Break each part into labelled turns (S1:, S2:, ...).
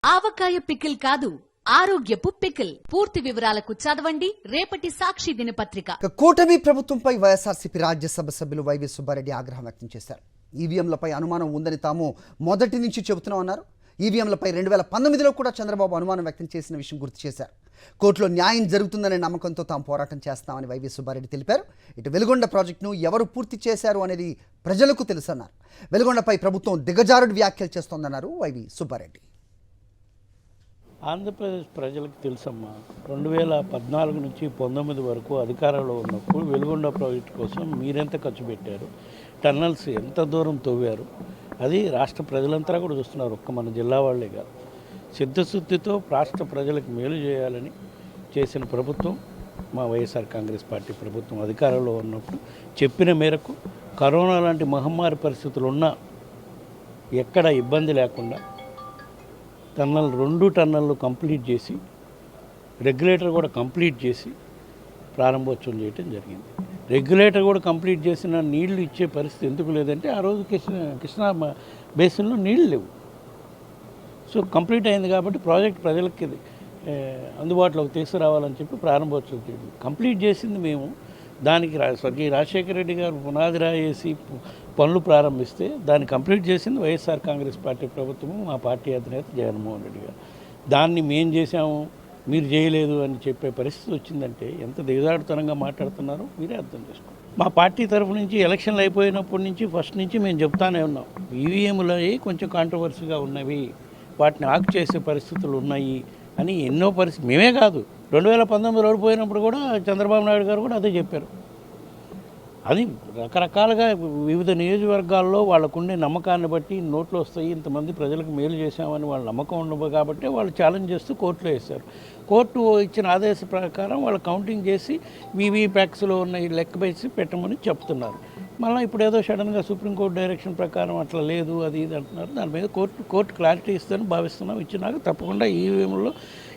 S1: ఆవకాయ pickle కాదు, ఆరోగ్యపు pickle. పూర్తి వివరాలకు చదవండి రేపటి సాక్షి దినపత్రిక.
S2: కూటమి ప్రభుత్వంపై వైఎస్ఆర్సీపీ రాజ్యసభ సభ్యులు వైవి సుబ్బారెడ్డి ఆగ్రహం వ్యక్తం చేశారు. ఈవీఎంలపై అనుమానం ఉందని తాము మొదటి నుంచి చెబుతున్నామన్నారు. ఈవీఎంలపై 2019లో కూడా చంద్రబాబు అనుమానం వ్యక్తం చేసిన విషయం గుర్తు చేశారు. కోర్టులో న్యాయం జరుగుతుందనే నమ్మకంతో తాము పోరాటం చేస్తామని వైవి సుబ్బారెడ్డి తెలిపారు. ఇటు వెలుగొండ ప్రాజెక్టును ఎవరు పూర్తి చేశారు అనేది ప్రజలకు తెలుసన్నారు. వెలుగొండపై ప్రభుత్వం దిగజారుడు వ్యాఖ్యలు చేస్తోందన్నారు వైవి సుబ్బారెడ్డి.
S3: ఆంధ్రప్రదేశ్ ప్రజలకు తెలుసమ్మా, 2014 నుంచి 19 వరకు అధికారంలో ఉన్నప్పుడు వెలుగొండ ప్రాజెక్టు కోసం మీరెంత ఖర్చు పెట్టారు, టన్నల్స్ ఎంత దూరం తవ్వారు, అది రాష్ట్ర ప్రజలంతా కూడా చూస్తున్నారు. ఒక్క మన జిల్లా వాళ్ళే కాదు, సిద్ధశుద్ధితో రాష్ట్ర ప్రజలకు మేలు చేయాలని చేసిన ప్రభుత్వం మా వైఎస్ఆర్ కాంగ్రెస్ పార్టీ ప్రభుత్వం. అధికారంలో ఉన్నప్పుడు చెప్పిన మేరకు కరోనా లాంటి మహమ్మారి పరిస్థితులు ఉన్నా ఎక్కడ ఇబ్బంది లేకుండా రెండు టన్నల్లు కంప్లీట్ చేసి రెగ్యులేటర్ కూడా కంప్లీట్ చేసి ప్రారంభోత్సవం చేయడం జరిగింది. రెగ్యులేటర్ కూడా కంప్లీట్ చేసిన నీళ్లు ఇచ్చే పరిస్థితి ఎందుకు లేదంటే ఆ రోజు కృష్ణా బేసిన్లో నీళ్ళు లేవు. సో కంప్లీట్ అయింది కాబట్టి ప్రాజెక్ట్ ప్రజలకి అందుబాటులోకి తీసుకురావాలని చెప్పి ప్రారంభోత్సవం చేయండి. కంప్లీట్ చేసింది మేము. దానికి స్వర్గీయ రాజశేఖర రెడ్డి గారు పునాది రాయేసి పనులు ప్రారంభిస్తే దాన్ని కంప్లీట్ చేసింది వైఎస్ఆర్ కాంగ్రెస్ పార్టీ ప్రభుత్వము, మా పార్టీ అధినేత జగన్మోహన్ రెడ్డి గారు. దాన్ని మేం చేసాము, మీరు చేయలేదు అని చెప్పే పరిస్థితి వచ్చిందంటే ఎంత దిగజాడుతనంగా మాట్లాడుతున్నారో మీరే అర్థం చేసుకోండి. మా పార్టీ తరఫు నుంచి ఎలక్షన్లు అయిపోయినప్పటి నుంచి ఫస్ట్ నుంచి మేము చెప్తానే ఉన్నాం, ఈవీఎంలు కొంచెం కాంట్రవర్సీగా ఉన్నవి, వాటిని ఆకు చేసే పరిస్థితులు ఉన్నాయి అని ఎన్నో పరిస్థితి. మేమే కాదు, 2019 ఓడిపోయినప్పుడు కూడా చంద్రబాబు నాయుడు గారు కూడా అదే చెప్పారు. అది రకరకాలుగా వివిధ నియోజకవర్గాల్లో వాళ్ళకుండే నమ్మకాన్ని బట్టి నోట్లు వస్తాయి, ఇంతమంది ప్రజలకు మేలు చేశామని వాళ్ళ నమ్మకం ఉండవు కాబట్టి వాళ్ళు ఛాలెంజ్ చేస్తూ కోర్టులో వేశారు. కోర్టు ఇచ్చిన ఆదేశ ప్రకారం వాళ్ళు కౌంటింగ్ చేసి వీవీప్యాక్స్లో ఉన్న లెక్క వేసి పెట్టమని చెప్తున్నారు. మళ్ళీ ఇప్పుడు ఏదో సడన్గా సుప్రీంకోర్టు డైరెక్షన్ ప్రకారం అట్లా లేదు అది ఇది అంటున్నారు. దాని మీద కోర్టు క్లారిటీ ఇస్తుందని భావిస్తున్నాం. ఇచ్చినాక తప్పకుండా ఈవీఎంలో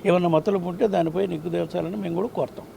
S3: ఏమన్నా మతలబు ఉంటే దానిపై నిగ్గు దేల్చాలని మేము కూడా కోరుతాం.